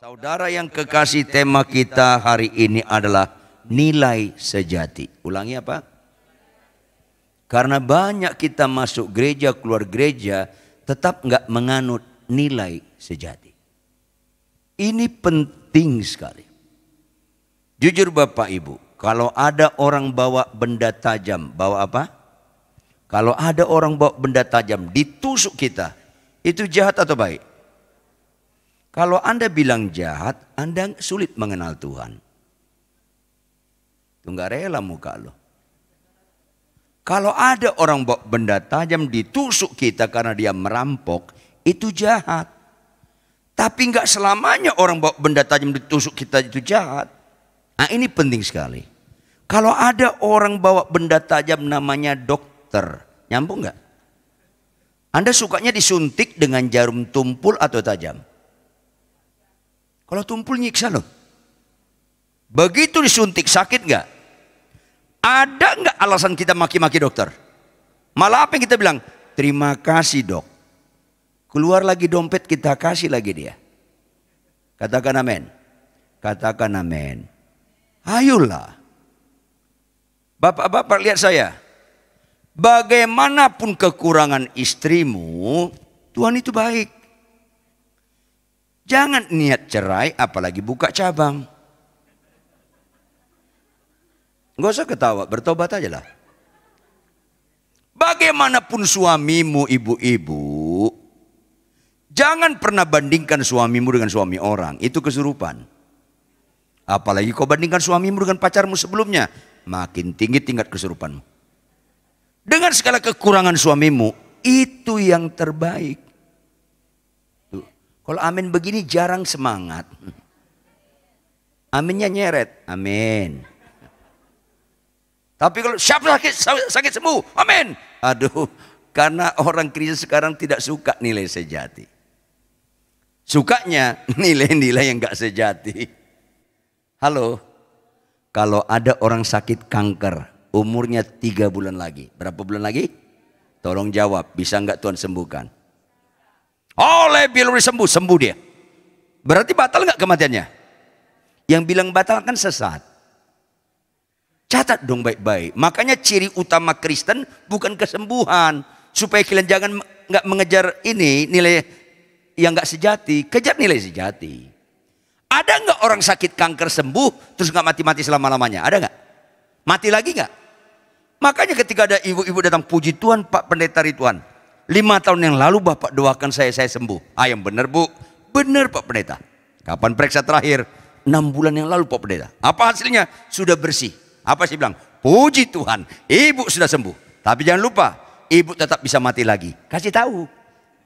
Saudara yang kekasih, tema kita hari ini adalah nilai sejati. Ulangi apa? Karena banyak kita masuk gereja, keluar gereja, tetap nggak menganut nilai sejati. Ini penting sekali. Jujur Bapak Ibu, kalau ada orang bawa benda tajam, bawa apa? Kalau ada orang bawa benda tajam, ditusuk kita, itu jahat atau baik? Kalau Anda bilang jahat, Anda sulit mengenal Tuhan. Itu nggak rela muka lo. Kalau ada orang bawa benda tajam ditusuk kita karena dia merampok, itu jahat. Tapi nggak selamanya orang bawa benda tajam ditusuk kita itu jahat. Nah ini penting sekali. Kalau ada orang bawa benda tajam namanya dokter, nyambung nggak? Anda sukanya disuntik dengan jarum tumpul atau tajam? Kalau tumpul nyiksa loh. Begitu disuntik sakit nggak? Ada nggak alasan kita maki-maki dokter? Malah apa yang kita bilang? Terima kasih dok. Keluar lagi dompet kita kasih lagi dia. Katakan amin. Katakan amin. Ayolah. Bapak-bapak lihat saya. Bagaimanapun kekurangan istrimu, Tuhan itu baik. Jangan niat cerai apalagi buka cabang. Nggak usah ketawa, bertobat aja lah. Bagaimanapun suamimu, ibu-ibu, jangan pernah bandingkan suamimu dengan suami orang. Itu kesurupan. Apalagi kau bandingkan suamimu dengan pacarmu sebelumnya. Makin tinggi tingkat kesurupanmu. Dengan segala kekurangan suamimu, itu yang terbaik. Kalau amin begini jarang semangat. Aminnya nyeret. Amin. Tapi kalau siapa sakit sembuh. Amin. Aduh. Karena orang Kristen sekarang tidak suka nilai sejati. Sukanya nilai-nilai yang gak sejati. Halo. Kalau ada orang sakit kanker. Umurnya 3 bulan lagi. Berapa bulan lagi? Tolong jawab. Bisa gak Tuhan sembuhkan? Oleh bilang sembuh, sembuh dia. Berarti batal nggak kematiannya? Yang bilang batal kan sesat. Catat dong baik-baik. Makanya ciri utama Kristen bukan kesembuhan. Supaya kalian jangan nggak mengejar ini nilai yang nggak sejati. Kejar nilai sejati. Ada nggak orang sakit kanker sembuh terus nggak mati-mati selama-lamanya? Ada nggak? Mati lagi nggak? Makanya ketika ada ibu-ibu datang, puji Tuhan Pak Pendeta Ridwan. 5 tahun yang lalu Bapak doakan saya sembuh. Ah yang benar Bu. Benar Pak Pendeta. Kapan periksa terakhir? 6 bulan yang lalu Pak Pendeta. Apa hasilnya? Sudah bersih. Apa sih bilang? Puji Tuhan. Ibu sudah sembuh. Tapi jangan lupa. Ibu tetap bisa mati lagi. Kasih tahu.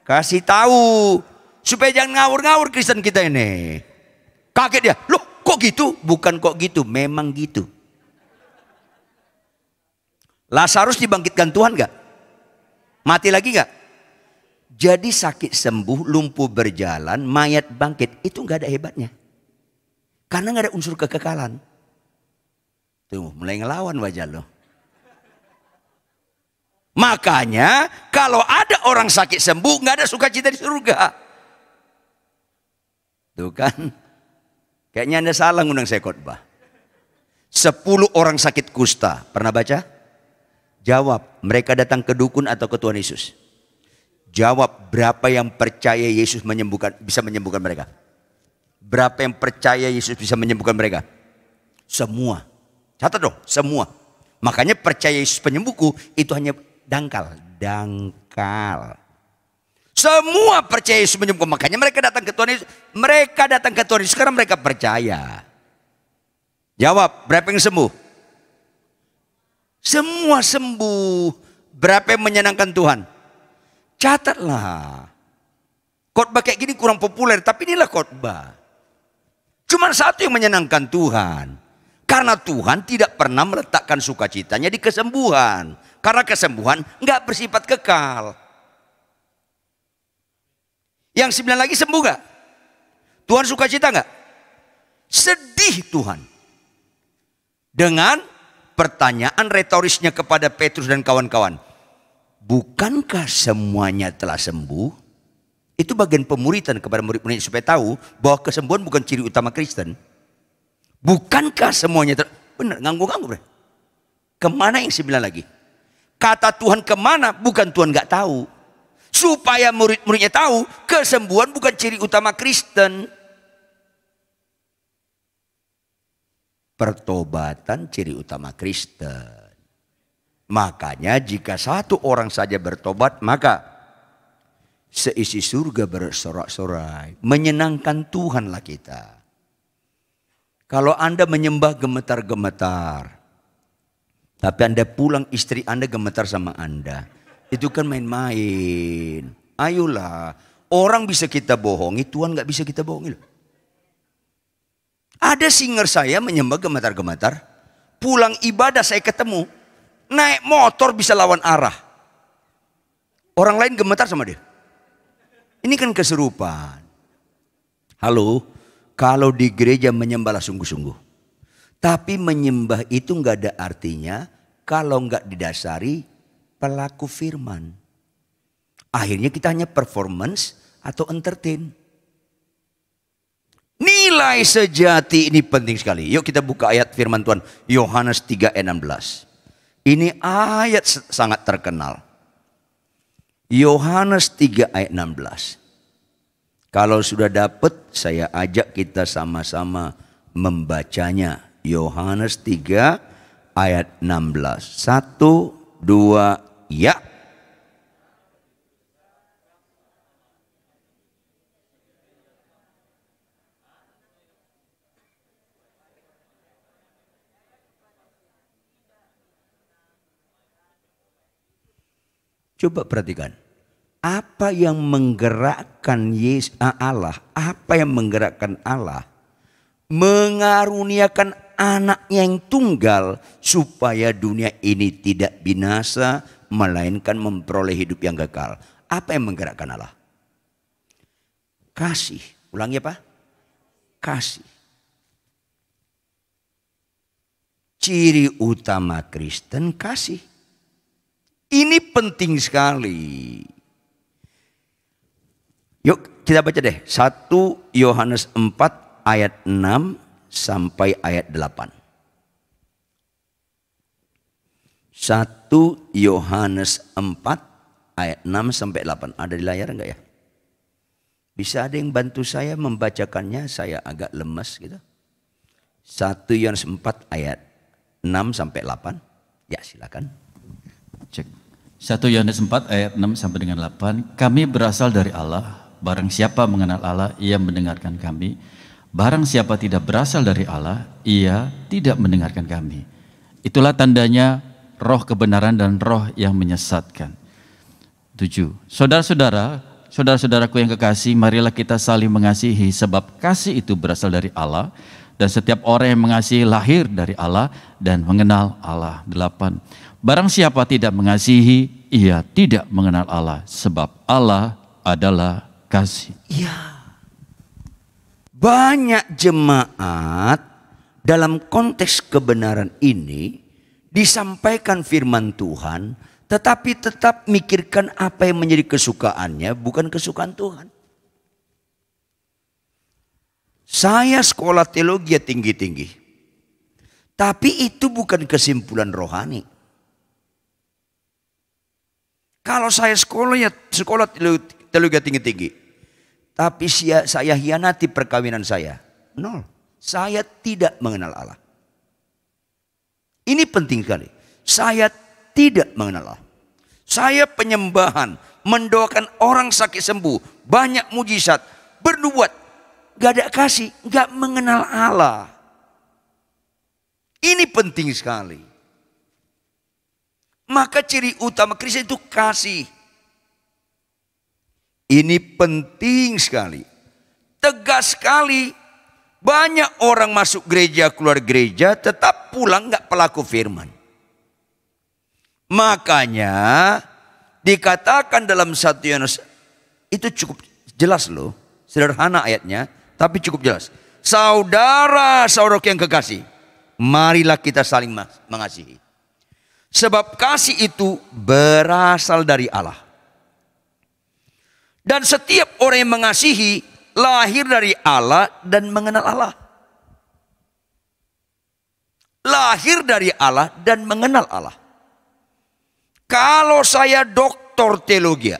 Kasih tahu. Supaya jangan ngawur-ngawur Kristen kita ini. Kaget dia. Loh kok gitu? Bukan kok gitu. Memang gitu. Lazarus dibangkitkan Tuhan gak? Mati lagi gak? Jadi sakit sembuh, lumpuh berjalan, mayat bangkit. Itu gak ada hebatnya. Karena gak ada unsur kekekalan. Tuh mulai ngelawan wajah lo. Makanya kalau ada orang sakit sembuh gak ada sukacita di surga. Tuh kan. Kayaknya Anda salah ngundang saya khotbah. 10 orang sakit kusta. Pernah baca? Jawab, mereka datang ke dukun atau ke Tuhan Yesus? Jawab, berapa yang percaya Yesus bisa menyembuhkan mereka? Berapa yang percaya Yesus bisa menyembuhkan mereka? Semua. Catat dong, semua. Makanya percaya Yesus penyembuhku itu hanya dangkal. Dangkal. Semua percaya Yesus menyembuhkan. Makanya mereka datang ke Tuhan Yesus. Mereka datang ke Tuhan Yesus karena mereka percaya. Jawab, berapa yang sembuh? Semua sembuh. Berapa yang menyenangkan Tuhan? Catatlah. Khotbah kayak gini kurang populer, tapi inilah khotbah. Cuma satu yang menyenangkan Tuhan. Karena Tuhan tidak pernah meletakkan sukacitanya di kesembuhan. Karena kesembuhan nggak bersifat kekal. Yang 9 lagi sembuh gak? Tuhan sukacita gak? Sedih Tuhan. Dengan pertanyaan retorisnya kepada Petrus dan kawan-kawan. Bukankah semuanya telah sembuh? Itu bagian pemuritan kepada murid-murid supaya tahu bahwa kesembuhan bukan ciri utama Kristen. Bukankah semuanya benar? Nganggu-nganggu, bre. Kemana yang 9 lagi? Kata Tuhan kemana? Bukan Tuhan nggak tahu. Supaya murid-muridnya tahu kesembuhan bukan ciri utama Kristen. Pertobatan ciri utama Kristen. Makanya jika satu orang saja bertobat, maka seisi surga bersorak-sorai. Menyenangkan Tuhanlah kita. Kalau Anda menyembah gemetar-gemetar, tapi Anda pulang istri Anda gemetar sama Anda, itu kan main-main. Ayolah, orang bisa kita bohongi, Tuhan gak bisa kita bohongi loh. Ada singer saya menyembah gemetar-gemetar, pulang ibadah saya ketemu, naik motor bisa lawan arah. Orang lain gemetar sama dia. Ini kan keserupan. Halo, kalau di gereja menyembahlah sungguh-sungguh. Tapi menyembah itu nggak ada artinya kalau nggak didasari pelaku firman. Akhirnya kita hanya performance atau entertain. Nilai sejati ini penting sekali. Yuk kita buka ayat firman Tuhan. Yohanes 3 ayat 16. Ini ayat sangat terkenal. Yohanes 3 ayat 16. Kalau sudah dapat, saya ajak kita sama-sama membacanya. Yohanes 3 ayat 16. 1, 2, ya. Coba perhatikan. Apa yang menggerakkan Allah? Apa yang menggerakkan Allah? Mengaruniakan anaknya yang tunggal supaya dunia ini tidak binasa melainkan memperoleh hidup yang kekal. Apa yang menggerakkan Allah? Kasih. Ulangi apa? Kasih. Ciri utama Kristen kasih. Ini penting sekali. Yuk kita baca deh. 1 Yohanes 4 ayat 6 sampai ayat 8. 1 Yohanes 4 ayat 6 sampai 8. Ada di layar enggak ya? Bisa ada yang bantu saya membacakannya? Saya agak lemas gitu. 1 Yohanes 4 ayat 6 sampai 8. Ya silakan. Cek. 1 Yohanes 4 ayat 6 sampai dengan 8. Kami berasal dari Allah. Barang siapa mengenal Allah, ia mendengarkan kami. Barang siapa tidak berasal dari Allah, ia tidak mendengarkan kami. Itulah tandanya roh kebenaran dan roh yang menyesatkan. 7. Saudara-saudaraku yang kekasih, marilah kita saling mengasihi, sebab kasih itu berasal dari Allah. Dan setiap orang yang mengasihi lahir dari Allah dan mengenal Allah. 8. Barang siapa tidak mengasihi, ia tidak mengenal Allah, sebab Allah adalah kasih. Ya. Banyak jemaat dalam konteks kebenaran ini disampaikan firman Tuhan, tetapi tetap mikirkan apa yang menjadi kesukaannya, bukan kesukaan Tuhan. Saya sekolah teologi tinggi-tinggi, tapi itu bukan kesimpulan rohani. Kalau saya sekolah teologi tinggi-tinggi, tapi saya hianati perkawinan saya, nol. Saya tidak mengenal Allah. Ini penting sekali. Saya tidak mengenal Allah. Saya penyembahan, mendoakan orang sakit sembuh, banyak mujizat, bernubuat, gak ada kasih, gak mengenal Allah. Ini penting sekali. Maka ciri utama Kristen itu kasih. Ini penting sekali. Tegas sekali. Banyak orang masuk gereja, keluar gereja, tetap pulang gak pelaku firman. Makanya dikatakan dalam 1 Yohanes, itu cukup jelas loh. Sederhana ayatnya, tapi cukup jelas. Saudara-saudaraku yang kekasih, marilah kita saling mengasihi. Sebab kasih itu berasal dari Allah. Dan setiap orang yang mengasihi lahir dari Allah dan mengenal Allah. Lahir dari Allah dan mengenal Allah. Kalau saya doktor teologi,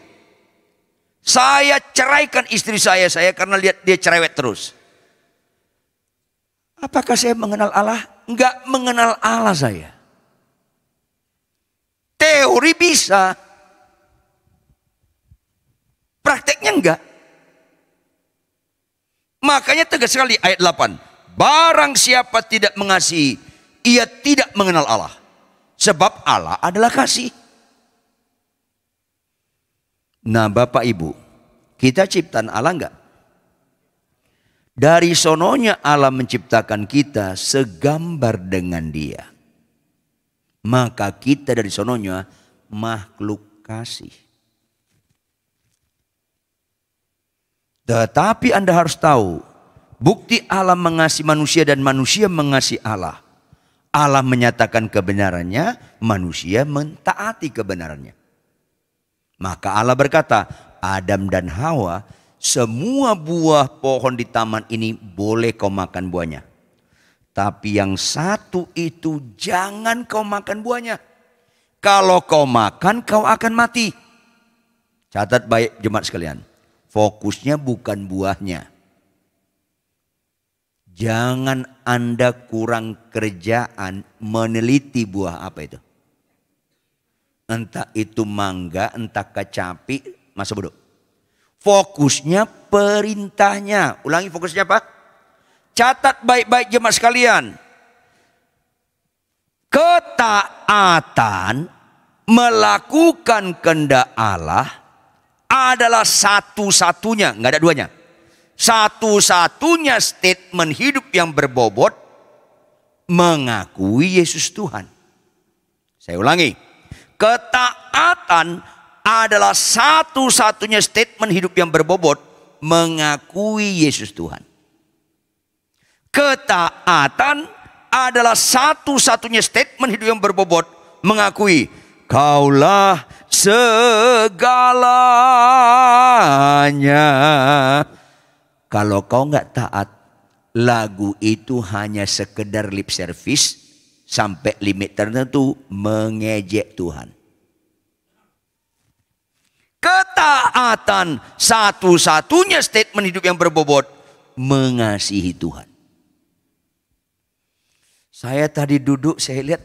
saya ceraikan istri saya karena lihat dia cerewet terus. Apakah saya mengenal Allah? Enggak mengenal Allah saya. Teori bisa. Prakteknya enggak. Makanya tegas sekali ayat 8. Barang siapa tidak mengasihi, ia tidak mengenal Allah. Sebab Allah adalah kasih. Nah Bapak Ibu, kita ciptaan Allah enggak? Dari sononya Allah menciptakan kita segambar dengan Dia. Maka kita dari sononya makhluk kasih. Tetapi Anda harus tahu, bukti Allah mengasihi manusia dan manusia mengasihi Allah. Allah menyatakan kebenarannya, manusia mentaati kebenarannya. Maka Allah berkata, Adam dan Hawa, semua buah pohon di taman ini boleh kau makan buahnya. Tapi yang satu itu jangan kau makan buahnya. Kalau kau makan kau akan mati. Catat baik jemaat sekalian. Fokusnya bukan buahnya. Jangan Anda kurang kerjaan meneliti buah apa itu. Entah itu mangga, entah kecapi, masa bodoh. Fokusnya perintahnya. Ulangi fokusnya apa? Catat baik-baik jemaat sekalian. Ketaatan melakukan kehendak Allah adalah satu-satunya, nggak ada duanya. Satu-satunya statement hidup yang berbobot mengakui Yesus Tuhan. Saya ulangi. Ketaatan adalah satu-satunya statement hidup yang berbobot mengakui Yesus Tuhan. Ketaatan adalah satu-satunya statement hidup yang berbobot mengakui Kaulah segalanya. Kalau kau nggak taat, lagu itu hanya sekedar lip service sampai limit tertentu mengejek Tuhan. Ketaatan satu-satunya statement hidup yang berbobot mengasihi Tuhan. Saya tadi duduk, saya lihat,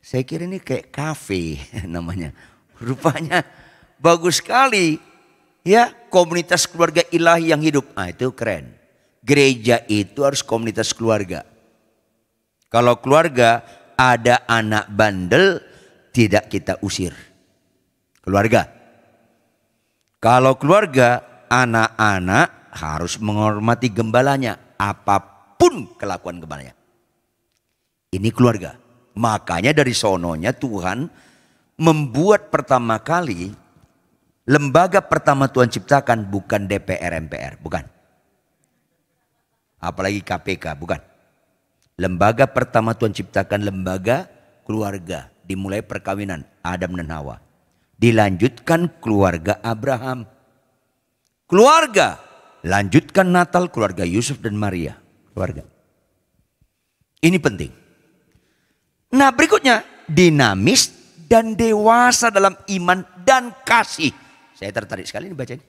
saya kira ini kayak kafe namanya. Rupanya bagus sekali. Ya, komunitas keluarga ilahi yang hidup. Ah, itu keren. Gereja itu harus komunitas keluarga. Kalau keluarga ada anak bandel, tidak kita usir. Keluarga. Kalau keluarga, anak-anak harus menghormati gembalanya. Apapun kelakuan gembalanya. Ini keluarga. Makanya dari sononya Tuhan membuat pertama kali, lembaga pertama Tuhan ciptakan bukan DPR MPR, bukan. Apalagi KPK, bukan. Lembaga pertama Tuhan ciptakan lembaga keluarga. Dimulai perkawinan Adam dan Hawa. Dilanjutkan keluarga Abraham. Keluarga. Lanjutkan Natal keluarga Yusuf dan Maria. Keluarga. Ini penting. Nah berikutnya. Dinamis dan dewasa dalam iman dan kasih. Saya tertarik sekali ini baca ini.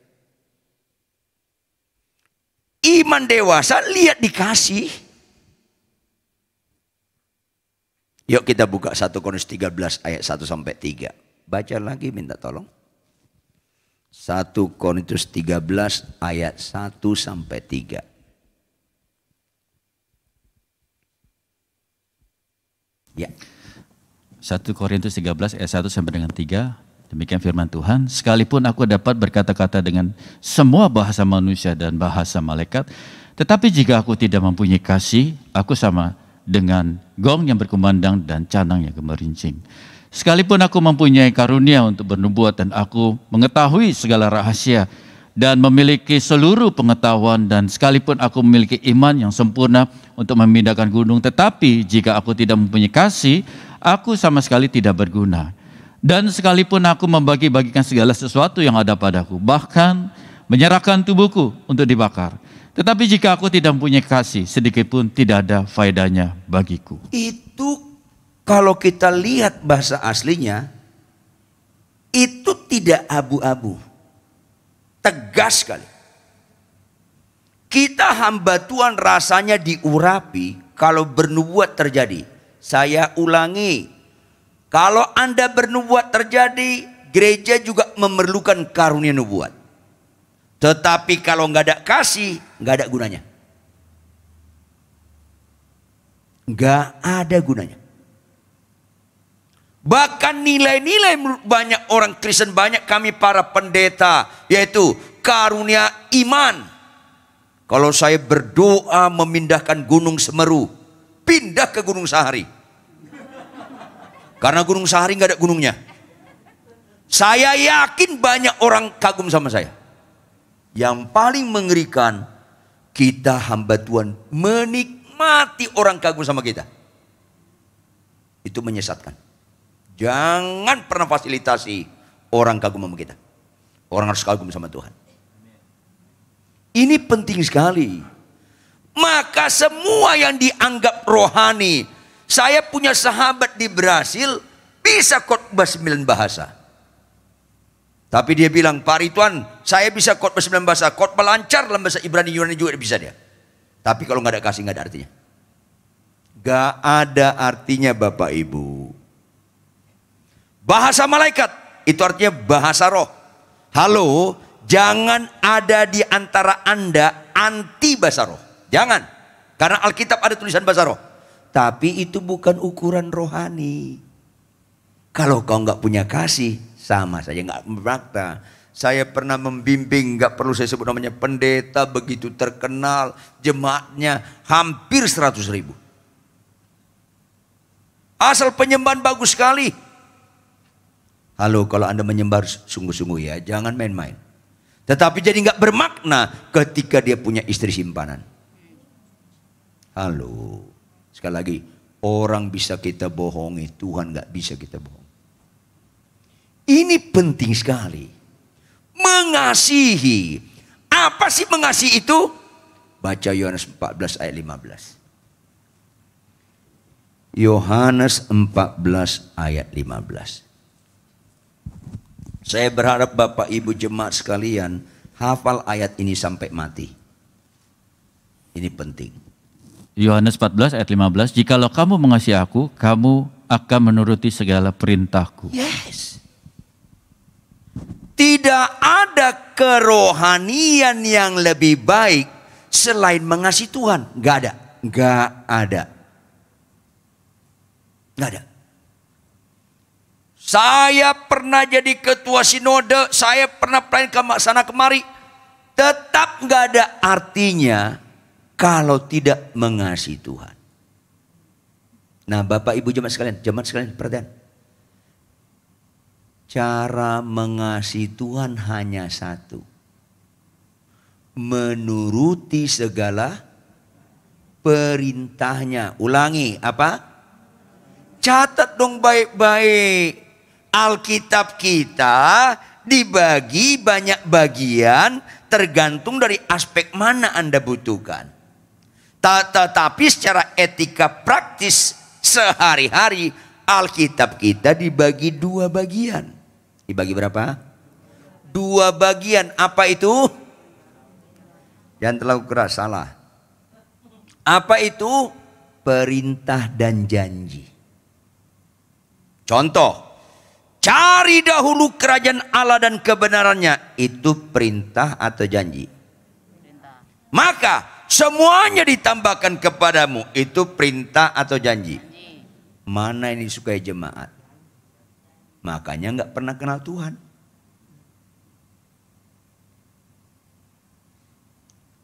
Iman dewasa lihat dikasih. Yuk kita buka 1 Korintus 13 ayat 1 sampai 3. Baca lagi minta tolong. 1 Korintus 13 ayat 1 sampai 3. Ya. 1 Korintus 13 ayat 1 sampai dengan 3. Demikian firman Tuhan. Sekalipun aku dapat berkata-kata dengan semua bahasa manusia dan bahasa malaikat, tetapi jika aku tidak mempunyai kasih, aku sama dengan gong yang berkumandang dan canang yang gemerincing. Sekalipun aku mempunyai karunia untuk bernubuat dan aku mengetahui segala rahasia dan memiliki seluruh pengetahuan, dan sekalipun aku memiliki iman yang sempurna untuk memindahkan gunung, tetapi jika aku tidak mempunyai kasih, aku sama sekali tidak berguna. Dan sekalipun aku membagi-bagikan segala sesuatu yang ada padaku, bahkan menyerahkan tubuhku untuk dibakar, tetapi jika aku tidak mempunyai kasih, sedikit pun tidak ada faedahnya bagiku. Itu kalau kita lihat bahasa aslinya, itu tidak abu-abu. Tegas sekali. Kita hamba Tuhan rasanya diurapi kalau bernubuat terjadi. Saya ulangi, kalau Anda bernubuat terjadi, gereja juga memerlukan karunia nubuat. Tetapi kalau nggak ada kasih, nggak ada gunanya. Nggak ada gunanya. Bahkan nilai-nilai banyak orang Kristen, banyak kami para pendeta, yaitu karunia iman. Kalau saya berdoa memindahkan Gunung Semeru, pindah ke Gunung Sahari. Karena Gunung Sahari nggak ada gunungnya. Saya yakin banyak orang kagum sama saya. Yang paling mengerikan, kita hamba Tuhan menikmati orang kagum sama kita. Itu menyesatkan. Jangan pernah fasilitasi orang kagum sama kita. Orang harus kagum sama Tuhan. Ini penting sekali. Maka semua yang dianggap rohani. Saya punya sahabat di Brasil bisa khotbah 9 bahasa. Tapi dia bilang, Pak Ridwan, saya bisa khotbah 9 bahasa. Khotbah lancar dalam bahasa Ibrani Yunani juga bisa dia. Tapi kalau nggak ada kasih, nggak ada artinya. Nggak ada artinya Bapak Ibu. Bahasa malaikat itu artinya bahasa roh. Halo, jangan ada di antara Anda anti bahasa roh. Jangan. Karena Alkitab ada tulisan bahasa roh. Tapi itu bukan ukuran rohani. Kalau kau nggak punya kasih, sama saja nggak berbakta. Saya pernah membimbing, nggak perlu saya sebut namanya, pendeta begitu terkenal, jemaatnya hampir 100.000. Asal penyembahan bagus sekali. Halo, kalau Anda menyembah sungguh-sungguh ya, jangan main-main. Tetapi jadi nggak bermakna ketika dia punya istri simpanan. Halo, sekali lagi, orang bisa kita bohongi, Tuhan nggak bisa kita bohongi. Ini penting sekali. Mengasihi. Apa sih mengasihi itu? Baca Yohanes 14 ayat 15. Yohanes 14 ayat 15. Saya berharap Bapak Ibu jemaat sekalian hafal ayat ini sampai mati. Ini penting. Yohanes 14 ayat 15, jikalau kamu mengasihi aku, kamu akan menuruti segala perintahku. Yes. Tidak ada kerohanian yang lebih baik selain mengasihi Tuhan. Gak ada. Gak ada. Gak ada. Saya pernah jadi ketua sinode, saya pernah pelayan ke sana kemari. Tetap gak ada artinya kalau tidak mengasihi Tuhan. Nah Bapak Ibu jemaat sekalian perhatian. Cara mengasihi Tuhan hanya satu. Menuruti segala perintahnya. Ulangi, apa? Catat dong baik-baik. Alkitab kita dibagi banyak bagian tergantung dari aspek mana Anda butuhkan. Tetapi secara etika praktis sehari-hari Alkitab kita dibagi 2 bagian. Dibagi berapa? 2 bagian. Apa itu? Jangan terlalu keras, salah. Apa itu? Perintah dan janji. Contoh. Cari dahulu kerajaan Allah dan kebenarannya. Itu perintah atau janji? Perintah. Maka semuanya ditambahkan kepadamu. Itu perintah atau janji? Janji. Mana yang disukai jemaat? Makanya nggak pernah kenal Tuhan.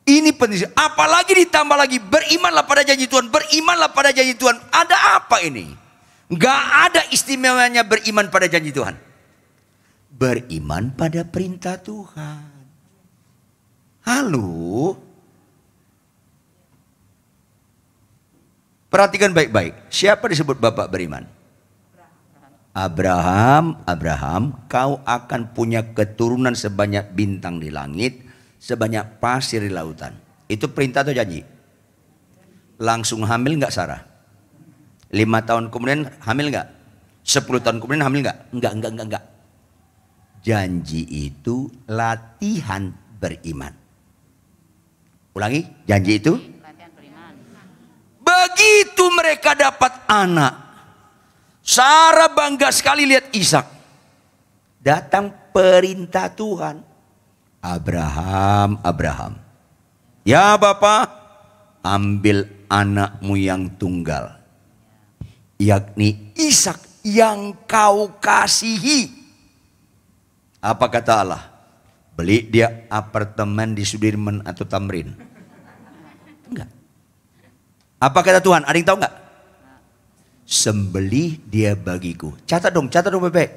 Ini penting. Apalagi ditambah lagi, berimanlah pada janji Tuhan. Berimanlah pada janji Tuhan. Ada apa ini? Gak ada istimewanya beriman pada janji Tuhan. Beriman pada perintah Tuhan. Halo. Perhatikan baik-baik. Siapa disebut Bapak beriman? Abraham, Abraham, kau akan punya keturunan sebanyak bintang di langit, sebanyak pasir di lautan. Itu perintah atau janji? Langsung hamil nggak Sarah? 5 tahun kemudian hamil nggak? 10 tahun kemudian hamil nggak? Enggak. Janji itu latihan beriman. Ulangi, janji itu? Latihan beriman. Begitu mereka dapat anak, Sarah bangga sekali lihat Ishak. Datang perintah Tuhan. Abraham, Abraham. Ya Bapa, ambil anakmu yang tunggal, yakni Ishak yang kau kasihi. Apa kata Allah? Beli dia apartemen di Sudirman atau Tamrin? Enggak. Apa kata Tuhan? Ada yang tahu enggak? Sembelih dia bagiku. Catat dong baik-baik.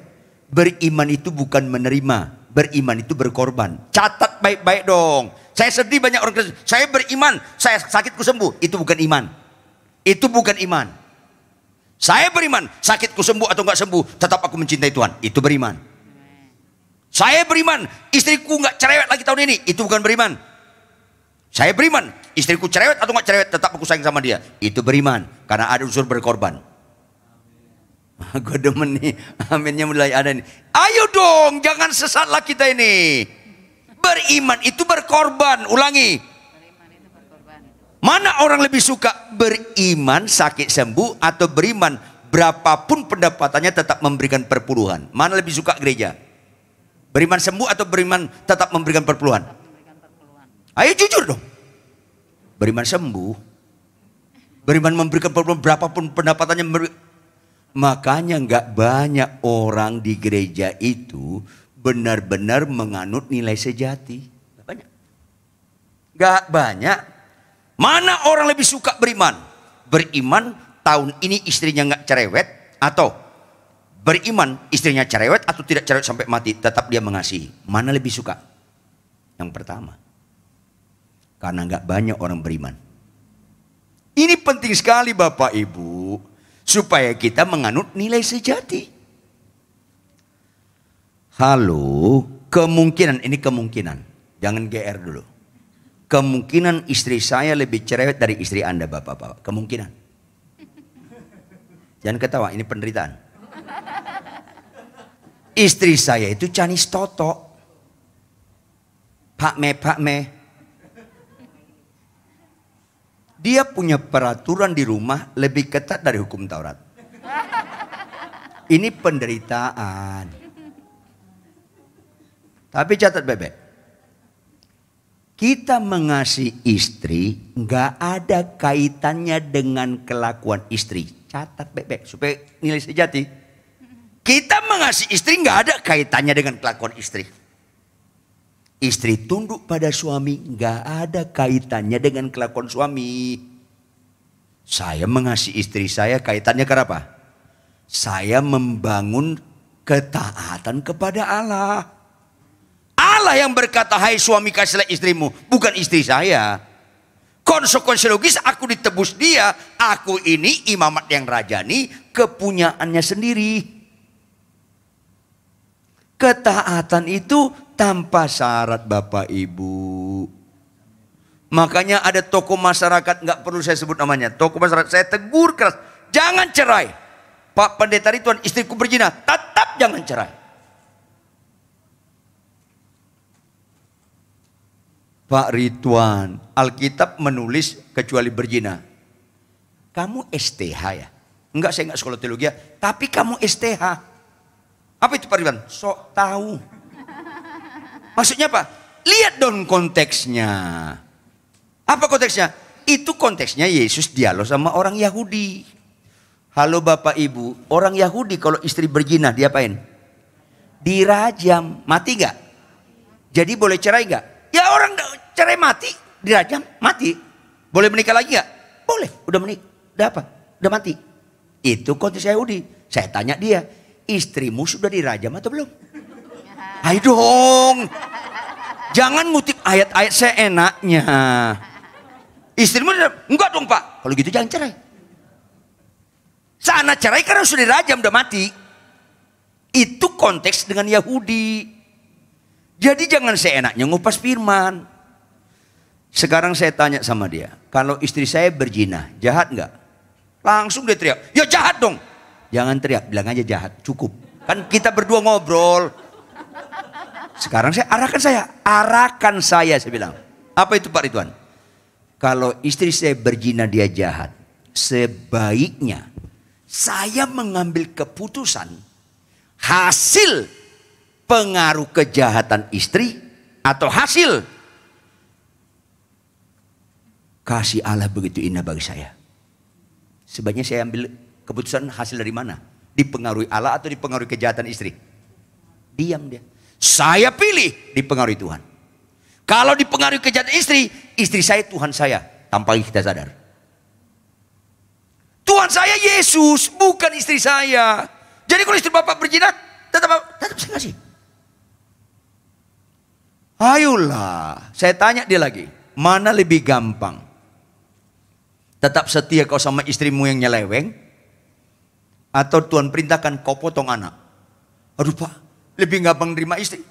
Beriman itu bukan menerima, beriman itu berkorban. Catat baik-baik dong. Saya sedih banyak orang Kristen. Saya beriman, saya sakitku sembuh. Itu bukan iman. Itu bukan iman. Saya beriman, sakitku sembuh atau enggak sembuh, tetap aku mencintai Tuhan. Itu beriman. Saya beriman, istriku enggak cerewet lagi tahun ini. Itu bukan beriman. Saya beriman, istriku cerewet atau enggak cerewet, tetap aku sayang sama dia. Itu beriman, karena ada unsur berkorban. Gue demen nih, aminnya mulai ada nih. Ayo dong, jangan sesatlah kita ini. Beriman itu berkorban. Ulangi. Beriman itu berkorban. Mana orang lebih suka beriman sakit sembuh atau beriman berapapun pendapatannya tetap memberikan perpuluhan? Mana lebih suka gereja? Beriman sembuh atau beriman tetap memberikan perpuluhan? Ayo jujur dong. Beriman sembuh. Beriman memberikan perpuluhan berapapun pendapatannya. Makanya nggak banyak orang di gereja itu benar-benar menganut nilai sejati. Nggak banyak. Nggak banyak. Mana orang lebih suka beriman? Beriman tahun ini istrinya nggak cerewet, atau beriman istrinya cerewet atau tidak cerewet sampai mati, tetap dia mengasihi. Mana lebih suka? Yang pertama. Karena nggak banyak orang beriman. Ini penting sekali Bapak Ibu, supaya kita menganut nilai sejati. Halo, kemungkinan, ini kemungkinan, jangan GR dulu. Kemungkinan istri saya lebih cerewet dari istri Anda Bapak-bapak. Kemungkinan. Jangan ketawa, ini penderitaan. Istri saya itu Chinese Toto. Pak me. Dia punya peraturan di rumah lebih ketat dari hukum Taurat. Ini penderitaan. Tapi catat bebek. Kita mengasihi istri nggak ada kaitannya dengan kelakuan istri. Catat bebek supaya nilai sejati. Kita mengasihi istri nggak ada kaitannya dengan kelakuan istri. Istri tunduk pada suami nggak ada kaitannya dengan kelakuan suami. Saya mengasihi istri saya kaitannya ke apa? Saya membangun ketaatan kepada Allah. Allah yang berkata, hai suami kasihlah istrimu, bukan istri saya. Konsekuensi logis aku ditebus dia, aku ini imamat yang rajani, kepunyaannya sendiri. Ketaatan itu tanpa syarat Bapak Ibu. Makanya ada tokoh masyarakat, nggak perlu saya sebut namanya, tokoh masyarakat saya tegur keras, jangan cerai. Pak Pendeta Ridwan, istriku berzina, tetap jangan cerai. Pak Ridwan, Alkitab menulis kecuali berzina. Kamu STH ya? Enggak, saya enggak sekolah teologi ya, tapi kamu STH. Apa itu Pak Ridwan? Sok tahu. Maksudnya apa? Lihat dong konteksnya. Apa konteksnya? Itu konteksnya Yesus dialog sama orang Yahudi. Halo Bapak Ibu, orang Yahudi kalau istri berzina diapain? Dirajam. Mati enggak? Jadi boleh cerai enggak? Ya orang cerai mati, dirajam, mati. Boleh menikah lagi gak? Boleh, udah menikah. Udah apa? Udah mati. Itu konteks Yahudi. Saya tanya dia, istrimu sudah dirajam atau belum? Ayo dong. Jangan ngutip ayat-ayat seenaknya. Istrimu enggak dong Pak. Kalau gitu jangan cerai. Sana cerai karena sudah dirajam, udah mati. Itu konteks dengan Yahudi. Jadi jangan seenaknya ngupas firman. Sekarang saya tanya sama dia, kalau istri saya berzina, jahat nggak? Langsung dia teriak, ya jahat dong. Jangan teriak, bilang aja jahat, cukup. Kan kita berdua ngobrol. Sekarang arahkan saya bilang. Apa itu Pak Ridwan? Kalau istri saya berzina dia jahat, sebaiknya saya mengambil keputusan hasil pengaruh kejahatan istri atau hasil kasih Allah begitu indah bagi saya. Sebaiknya saya ambil keputusan hasil dari mana? Dipengaruhi Allah atau dipengaruhi kejahatan istri? Diam dia. Saya pilih dipengaruhi Tuhan. Kalau dipengaruhi kejahatan istri, istri saya Tuhan saya, tanpa kita sadar. Tuhan saya Yesus, bukan istri saya. Jadi kalau istri bapak berzina, tetap saya kasih. Ayolah, saya tanya dia lagi, mana lebih gampang? Tetap setia kau sama istrimu yang nyeleweng, atau Tuhan perintahkan kau potong anak? Aduh Pak, lebih gampang nerima istri.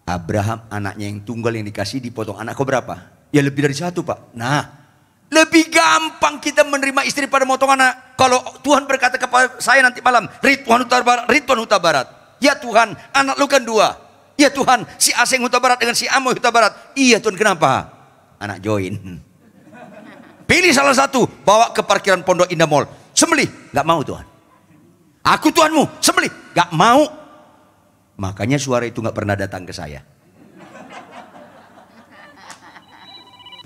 Abraham anaknya yang tunggal yang dikasih dipotong anak kau berapa? Ya lebih dari satu Pak. Nah, lebih gampang kita menerima istri pada motong anak. Kalau Tuhan berkata kepada saya nanti malam, Ridwan Huta Barat. Ya Tuhan, anak lu kan 2. Ya Tuhan, si Aseng Huta Barat dengan si Amoy Huta Barat. Iya Tuhan, kenapa? Anak join. Pilih salah satu, bawa ke parkiran Pondok Indah Mall. Sembelih, gak mau Tuhan. Aku Tuhanmu, sembelih, gak mau. Makanya suara itu gak pernah datang ke saya.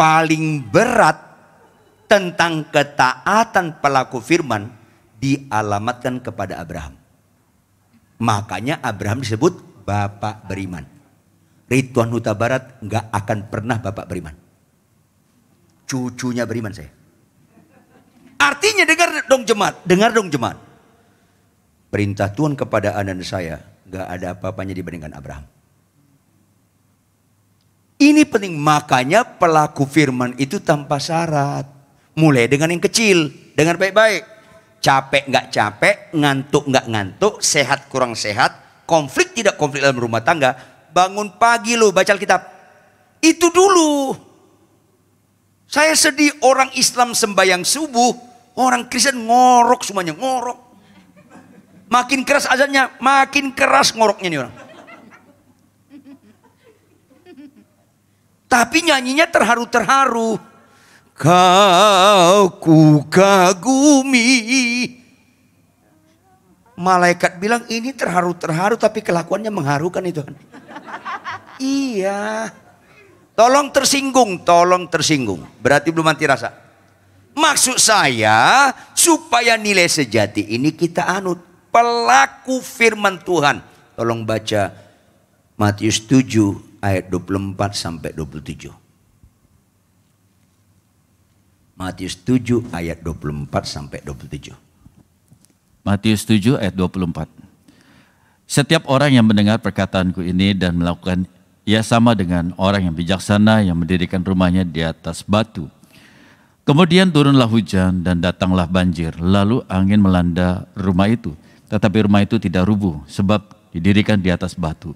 Paling berat tentang ketaatan pelaku firman dialamatkan kepada Abraham. Makanya Abraham disebut Bapak beriman. Ridwan Huta Barat gak akan pernah Bapak beriman. Cucunya beriman saya. Artinya dengar dong jemaat. Perintah Tuhan kepada Anda dan saya gak ada apa-apanya dibandingkan Abraham. Ini penting, makanya pelaku firman itu tanpa syarat. Mulai dengan yang kecil, dengar baik-baik. Capek gak capek, ngantuk gak ngantuk, sehat kurang sehat, konflik tidak konflik dalam rumah tangga. Bangun pagi lo baca Alkitab. Itu dulu. Saya sedih orang Islam sembahyang subuh, orang Kristen ngorok semuanya, ngorok. Makin keras azannya, makin keras ngoroknya nih orang. Tapi nyanyinya terharu-terharu. Kau ku kagumi. Malaikat bilang ini terharu-terharu tapi kelakuannya mengharukan itu kan. Iya. Tolong tersinggung. Berarti belum mati rasa. Maksud saya supaya nilai sejati ini kita anut. Pelaku firman Tuhan. Tolong baca Matius 7 ayat 24 sampai 27. Matius 7 ayat 24 sampai 27. Matius 7 ayat 24. Setiap orang yang mendengar perkataanku ini dan melakukan, ia sama dengan orang yang bijaksana yang mendirikan rumahnya di atas batu. Kemudian turunlah hujan dan datanglah banjir, lalu angin melanda rumah itu. Tetapi rumah itu tidak rubuh sebab didirikan di atas batu.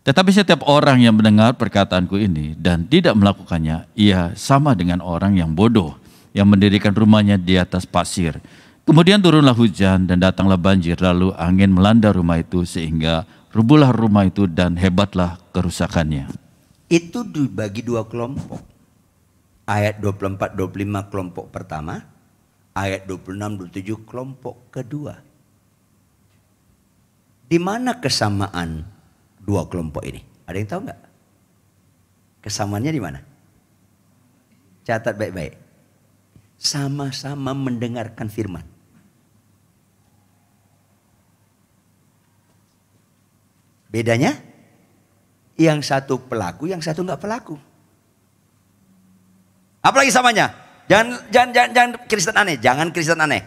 Tetapi setiap orang yang mendengar perkataanku ini dan tidak melakukannya, ia sama dengan orang yang bodoh yang mendirikan rumahnya di atas pasir. Kemudian turunlah hujan dan datanglah banjir, lalu angin melanda rumah itu sehingga rubuhlah rumah itu dan hebatlah kerusakannya. Itu dibagi 2 kelompok. Ayat 24-25 kelompok pertama, ayat 26-27 kelompok kedua. Di mana kesamaan 2 kelompok ini? Ada yang tahu nggak? Kesamaannya di mana? Catat baik-baik. Sama-sama mendengarkan firman. Bedanya? Yang satu pelaku, yang satu nggak pelaku. Apalagi samanya? Jangan Kristen aneh, jangan Kristen aneh.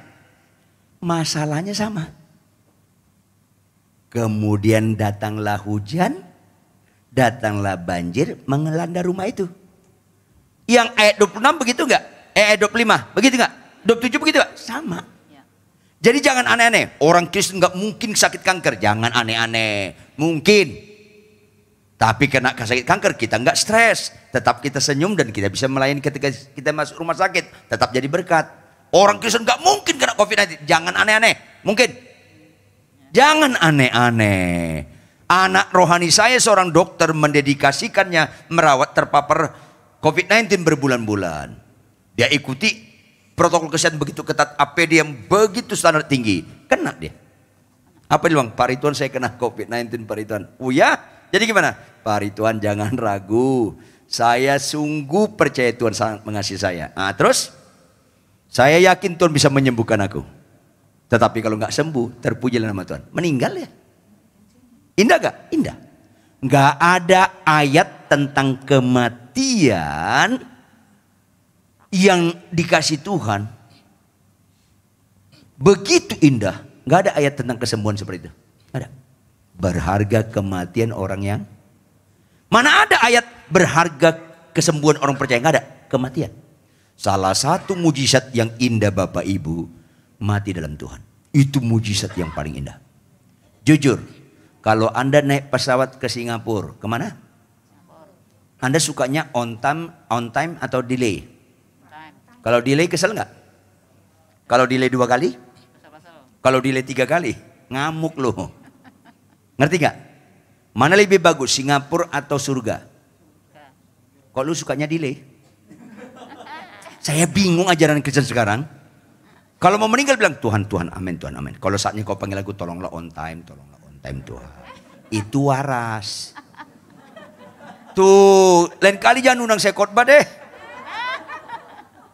Masalahnya sama. Kemudian datanglah hujan, datanglah banjir mengelanda rumah itu. Yang ayat 26 begitu enggak? Ayat 25 begitu enggak? 27 begitu enggak? Sama. Jadi jangan aneh-aneh. Orang Kristen nggak mungkin sakit kanker. Jangan aneh-aneh. Mungkin. Tapi kena sakit kanker kita nggak stres. Tetap kita senyum dan kita bisa melayani ketika kita masuk rumah sakit. Tetap jadi berkat. Orang Kristen nggak mungkin kena COVID-19. Jangan aneh-aneh. Mungkin. Jangan aneh-aneh. Anak rohani saya seorang dokter mendedikasikannya merawat terpapar COVID-19 berbulan-bulan. Dia ikuti protokol kesehatan begitu ketat, APD yang begitu standar tinggi. Kena dia. Apa dia bilang? Pak Rituan saya kena COVID-19 Pak Rituan. Oh ya? Jadi gimana? Pak Rituan jangan ragu. Saya sungguh percaya Tuhan sangat mengasihi saya. Nah, terus? Saya yakin Tuhan bisa menyembuhkan aku. Tetapi kalau nggak sembuh, terpujilah nama Tuhan. Meninggal ya. Indah gak? Indah. Nggak ada ayat tentang kematian yang dikasih Tuhan begitu indah. Nggak ada ayat tentang kesembuhan seperti itu. Nggak ada. Berharga kematian orang yang, mana ada ayat berharga kesembuhan orang percaya? Nggak ada. Kematian. Salah satu mujizat yang indah Bapak Ibu, mati dalam Tuhan. Itu mujizat yang paling indah. Jujur, kalau Anda naik pesawat ke Singapura, kemana? Anda sukanya on time atau delay? Kalau delay kesel nggak? Kalau delay 2 kali? Kalau delay 3 kali? Ngamuk loh. Ngerti nggak? Mana lebih bagus, Singapura atau surga? Kok lu sukanya delay? Saya bingung ajaran Kristen sekarang. Kalau mau meninggal bilang Tuhan, Tuhan, amin, Tuhan, amin. Kalau saatnya kau panggil aku, tolonglah on time Tuhan. Itu waras. Tuh, lain kali jangan undang saya khotbah deh.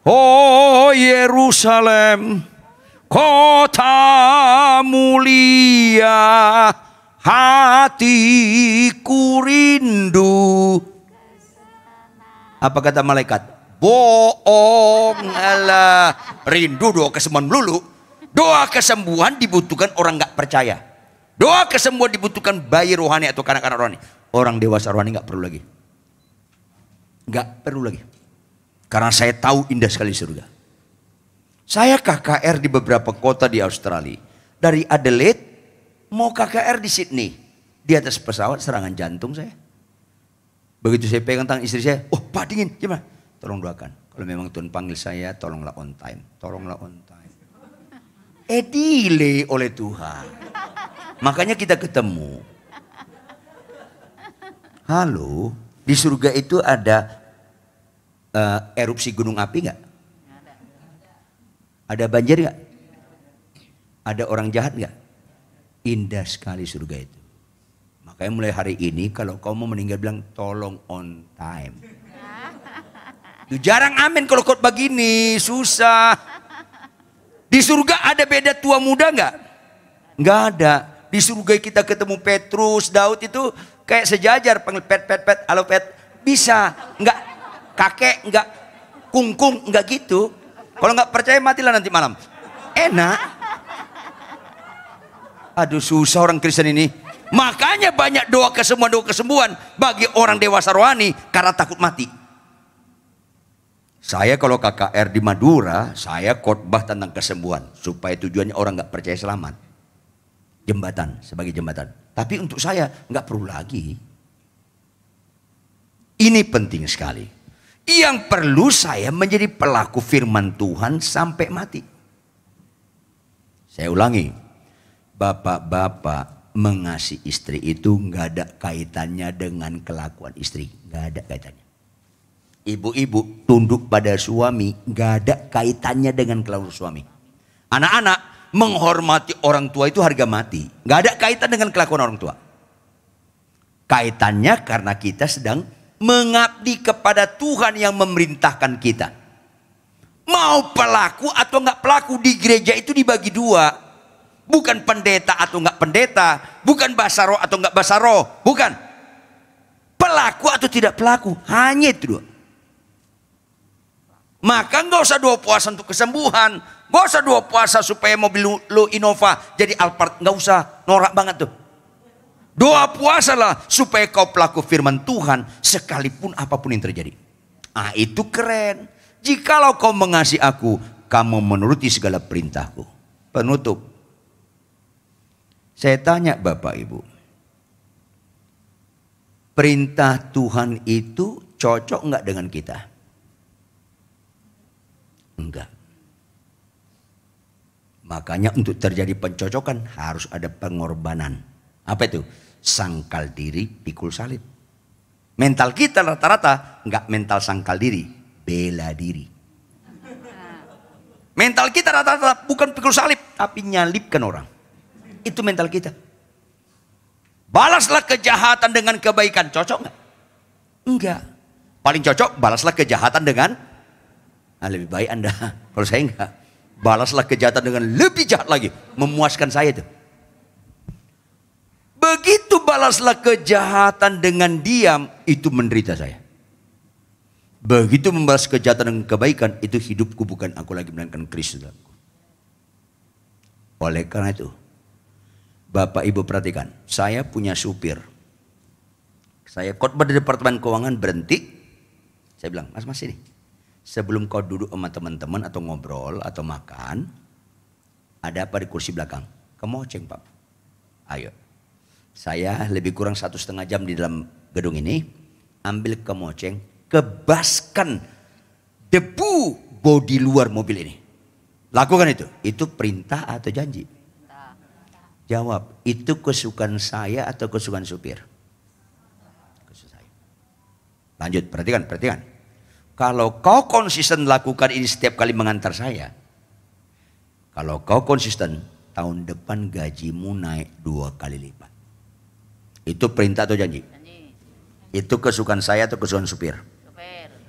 Oh Yerusalem, kota mulia, hatiku rindu. Apa kata malaikat? Bohong, alah. Rindu doa kesembuhan melulu. Doa kesembuhan dibutuhkan orang nggak percaya. Doa kesembuhan dibutuhkan bayi rohani atau kanak-kanak rohani. Orang dewasa rohani nggak perlu lagi. Nggak perlu lagi. Karena saya tahu indah sekali surga. Saya KKR di beberapa kota di Australia. Dari Adelaide mau KKR di Sydney. Di atas pesawat serangan jantung saya. Begitu saya pegang tangan istri saya. Oh Pak dingin. Gimana? Tolong doakan. Kalau memang Tuhan panggil saya tolonglah on time. Tolonglah on time. Delay oleh Tuhan. Makanya kita ketemu. Halo. Di surga itu ada erupsi gunung api nggak? Ada banjir nggak? Ada orang jahat nggak? Indah sekali surga itu. Makanya mulai hari ini kalau kau mau meninggal bilang tolong on time. Duh, jarang amin kalau khotbah begini, susah. Di surga ada beda tua muda nggak? Nggak ada. Di surga kita ketemu Petrus, Daud itu kayak sejajar, panggil pet, halo pet, bisa nggak? Kakek enggak, kungkung enggak gitu. Kalau enggak percaya matilah nanti malam. Enak. Aduh susah orang Kristen ini. Makanya banyak doa kesembuhan bagi orang dewasa rohani karena takut mati. Saya kalau KKR di Madura, saya khotbah tentang kesembuhan supaya tujuannya orang enggak percaya selamat. Jembatan, sebagai jembatan. Tapi untuk saya enggak perlu lagi. Ini penting sekali. Yang perlu saya menjadi pelaku firman Tuhan sampai mati. Saya ulangi. Bapak-bapak mengasihi istri itu nggak ada kaitannya dengan kelakuan istri. Nggak ada kaitannya. Ibu-ibu tunduk pada suami nggak ada kaitannya dengan kelakuan suami. Anak-anak menghormati orang tua itu harga mati. Nggak ada kaitan dengan kelakuan orang tua. Kaitannya karena kita sedang mengabdi kepada Tuhan yang memerintahkan kita. Mau pelaku atau enggak pelaku di gereja itu dibagi 2. Bukan pendeta atau enggak pendeta, bukan basaro atau enggak basaro, bukan. Pelaku atau tidak pelaku, hanya itu 2. Maka enggak usah doa puasa untuk kesembuhan, enggak usah doa puasa supaya mobil lu Innova jadi Alphard, enggak usah, norak banget tuh. Doa puasalah supaya kau pelaku firman Tuhan sekalipun apapun yang terjadi. Ah itu keren. Jikalau kau mengasihi aku, kamu menuruti segala perintahku. Penutup. Saya tanya Bapak Ibu. Perintah Tuhan itu cocok enggak dengan kita? Enggak. Makanya untuk terjadi pencocokan harus ada pengorbanan. Apa itu? Sangkal diri, pikul salib. Mental kita rata-rata enggak mental sangkal diri, bela diri. Mental kita rata-rata bukan pikul salib, tapi nyalipkan orang. Itu mental kita. Balaslah kejahatan dengan kebaikan. Cocok enggak? Enggak. Paling cocok balaslah kejahatan dengan lebih baik Anda. Kalau saya enggak. Balaslah kejahatan dengan lebih jahat lagi. Memuaskan saya itu. Begitu balaslah kejahatan dengan diam, itu menderita saya. Begitu membalas kejahatan dengan kebaikan, itu hidupku bukan aku lagi melainkan Kristus dalamku. Oleh karena itu, Bapak Ibu perhatikan, saya punya supir. Saya khotbah di Departemen Keuangan, berhenti. Saya bilang, mas ini. Sebelum kau duduk sama teman-teman atau ngobrol atau makan, ada apa di kursi belakang? Kemoceng Pak. Ayo. Saya lebih kurang 1,5 jam di dalam gedung ini. Ambil kemoceng, kebaskan debu bodi luar mobil ini. Lakukan itu. Itu perintah atau janji? Jawab, itu kesukaan saya atau kesukaan supir? Kesukaan saya. Lanjut, perhatikan. Kalau kau konsisten lakukan ini setiap kali mengantar saya. Kalau kau konsisten, tahun depan gajimu naik 2 kali lipat. Itu perintah atau janji? Itu kesukaan saya atau kesukaan supir?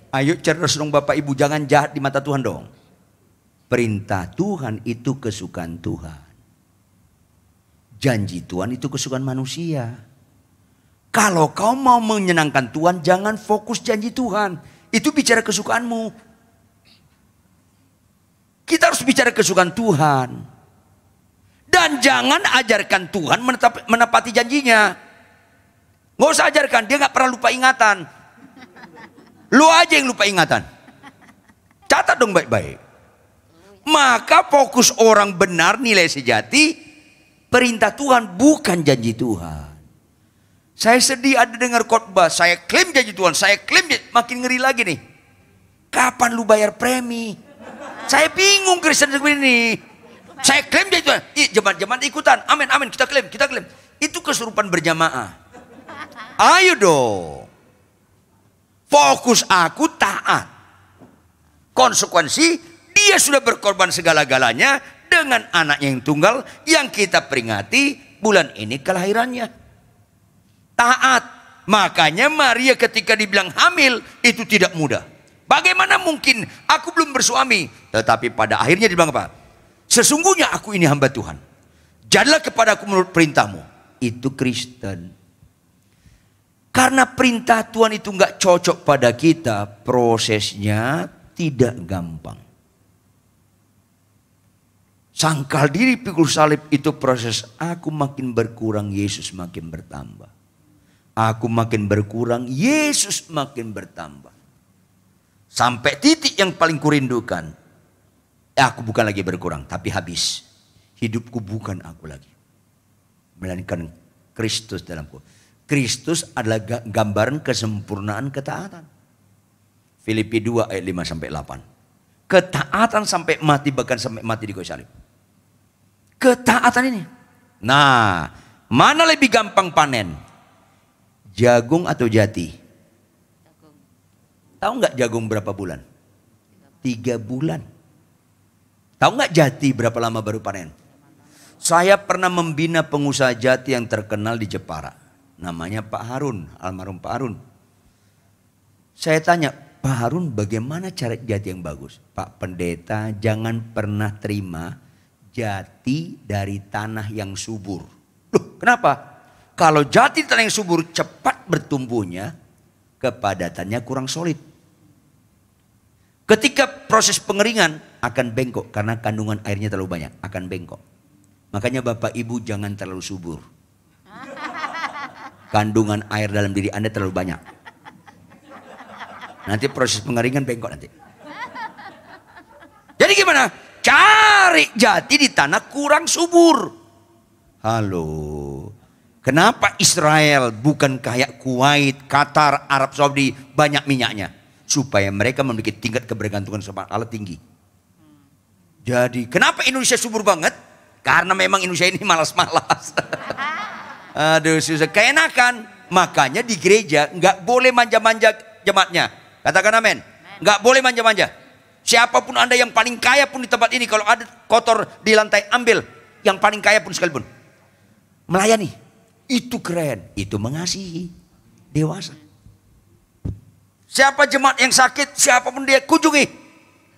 Ayo cerdas dong Bapak Ibu, jangan jahat di mata Tuhan dong. Perintah Tuhan itu kesukaan Tuhan. Janji Tuhan itu kesukaan manusia. Kalau kau mau menyenangkan Tuhan, jangan fokus janji Tuhan. Itu bicara kesukaanmu. Kita harus bicara kesukaan Tuhan. Dan jangan ajarkan Tuhan menepati janjinya. Nggak usah ajarkan, dia nggak pernah lupa ingatan. Lu aja yang lupa ingatan. Catat dong baik-baik. Maka fokus orang benar nilai sejati, perintah Tuhan bukan janji Tuhan. Saya sedih ada dengar khotbah, saya klaim janji Tuhan, saya klaim makin ngeri lagi nih. Kapan lu bayar premi? Saya bingung Kristen seperti ini. Saya klaim janji Tuhan, jemaat-jemaat ikutan, amin, kita klaim. Itu kesurupan berjamaah. Ayo dong. Fokus aku taat. Konsekuensi, dia sudah berkorban segala-galanya dengan anaknya yang tunggal yang kita peringati bulan ini kelahirannya. Taat. Makanya Maria ketika dibilang hamil itu tidak mudah. Bagaimana mungkin aku belum bersuami? Tetapi pada akhirnya dibilang apa? Sesungguhnya aku ini hamba Tuhan. Jadilah kepada aku menurut perintahmu. Itu Kristen. Karena perintah Tuhan itu nggak cocok pada kita, prosesnya tidak gampang. Sangkal diri pikul salib itu proses aku makin berkurang, Yesus makin bertambah. Aku makin berkurang, Yesus makin bertambah. Sampai titik yang paling kurindukan. Aku bukan lagi berkurang, tapi habis. Hidupku bukan aku lagi. Melainkan Kristus dalamku. Kristus adalah gambaran kesempurnaan ketaatan. Filipi 2 ayat 5-8. Ketaatan sampai mati, bahkan sampai mati di kayu salib. Ketaatan ini. Nah, mana lebih gampang panen? Jagung atau jati? Jagung. Tahu nggak jagung berapa bulan? 3 bulan. Tahu nggak jati berapa lama baru panen? Saya pernah membina pengusaha jati yang terkenal di Jepara. Namanya Pak Harun, almarhum Pak Harun. Saya tanya, Pak Harun bagaimana cara jati yang bagus? Pak Pendeta, jangan pernah terima jati dari tanah yang subur. Loh, kenapa? Kalau jati tanah yang subur cepat bertumbuhnya, kepadatannya kurang solid. Ketika proses pengeringan akan bengkok karena kandungan airnya terlalu banyak, akan bengkok. Makanya Bapak Ibu jangan terlalu subur. Kandungan air dalam diri Anda terlalu banyak. Nanti proses pengeringan bengkok nanti. Jadi gimana? cari jati di tanah kurang subur. Halo. Kenapa Israel bukan kayak Kuwait, Qatar, Arab Saudi banyak minyaknya? Supaya mereka memiliki tingkat kebergantungan sama Allah tinggi. Jadi kenapa Indonesia subur banget? Karena memang Indonesia ini malas-malas. Aduh susah, keenakan. Makanya di gereja nggak boleh manja-manja jemaatnya. Katakan amin. Nggak boleh manja-manja. Siapapun Anda yang paling kaya pun di tempat ini, kalau ada kotor di lantai, ambil. Yang paling kaya pun sekalipun. Melayani. Itu keren. Itu mengasihi. Dewasa. Siapa jemaat yang sakit, siapapun dia kunjungi.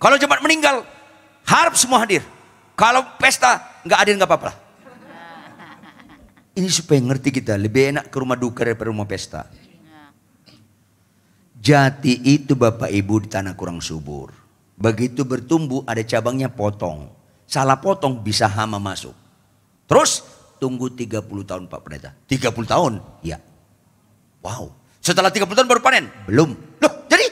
Kalau jemaat meninggal, harap semua hadir. Kalau pesta, nggak hadir nggak apa-apa. Ini supaya ngerti kita, lebih enak ke rumah duka daripada rumah pesta. Jati itu Bapak Ibu di tanah kurang subur. Begitu bertumbuh ada cabangnya potong. Salah potong bisa hama masuk. Terus tunggu 30 tahun Pak Pendeta. 30 tahun? Ya. Wow. Setelah 30 tahun baru panen? Belum. Loh jadi?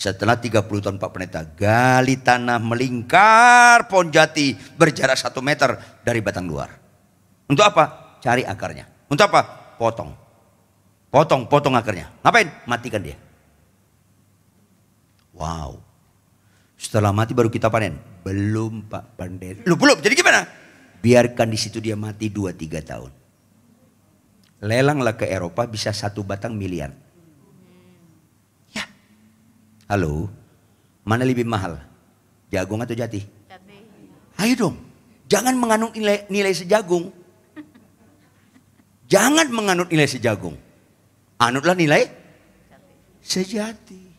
Setelah 30 tahun Pak Pendeta, gali tanah melingkar pohon jati berjarak 1 meter dari batang luar. Untuk apa? Cari akarnya. Untuk apa? Potong. Potong akarnya. Ngapain? Matikan dia. Wow. Setelah mati baru kita panen. Belum Pak Pendeta. Lu belum. Jadi gimana? Biarkan di situ dia mati 2-3 tahun. Lelanglah ke Eropa bisa 1 batang miliar. Ya. Halo. Mana lebih mahal? Jagung atau jati? Jati. Ayo dong. Jangan menganut nilai sejagung. Jangan menganut nilai sejagung. Anutlah nilai sejati.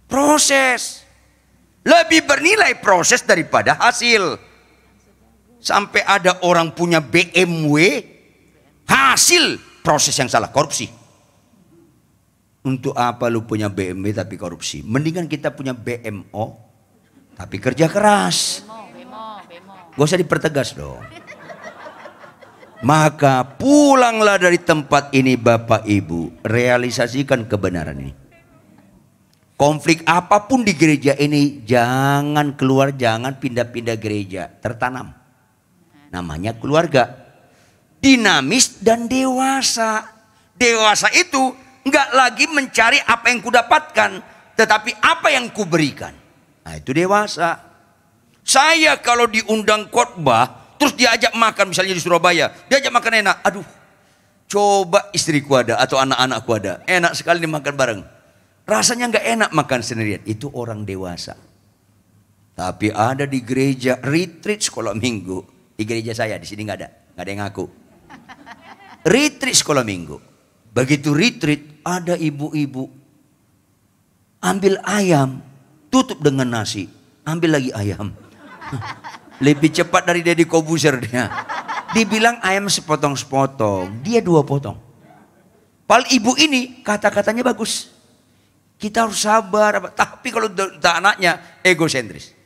Proses. Lebih bernilai proses daripada hasil. Sampai ada orang punya BMW, hasil proses yang salah, korupsi. Untuk apa lu punya BMW tapi korupsi? Mendingan kita punya BMO tapi kerja keras. Gak usah dipertegas dong. Maka pulanglah dari tempat ini Bapak Ibu, realisasikan kebenaran ini. Konflik apapun di gereja ini jangan keluar, jangan pindah-pindah gereja, tertanam. Namanya keluarga. Dinamis dan dewasa. Dewasa itu enggak lagi mencari apa yang kudapatkan, tetapi apa yang kuberikan. Nah itu dewasa. Saya kalau diundang khotbah, terus diajak makan misalnya di Surabaya, diajak makan enak. Aduh, coba istriku ada atau anak-anakku ada, enak sekali dimakan bareng. Rasanya nggak enak makan sendirian. Itu orang dewasa. Tapi ada di gereja retreat sekolah minggu. Di gereja saya di sini nggak ada yang ngaku. Retreat sekolah minggu. Begitu retreat ada ibu-ibu ambil ayam, tutup dengan nasi, ambil lagi ayam. Lebih cepat dari Deddy Kobuser dia. Dibilang ayam sepotong-sepotong, dia 2 potong. Padahal ibu ini kata-katanya bagus. Kita harus sabar, tapi kalau anaknya egosentris.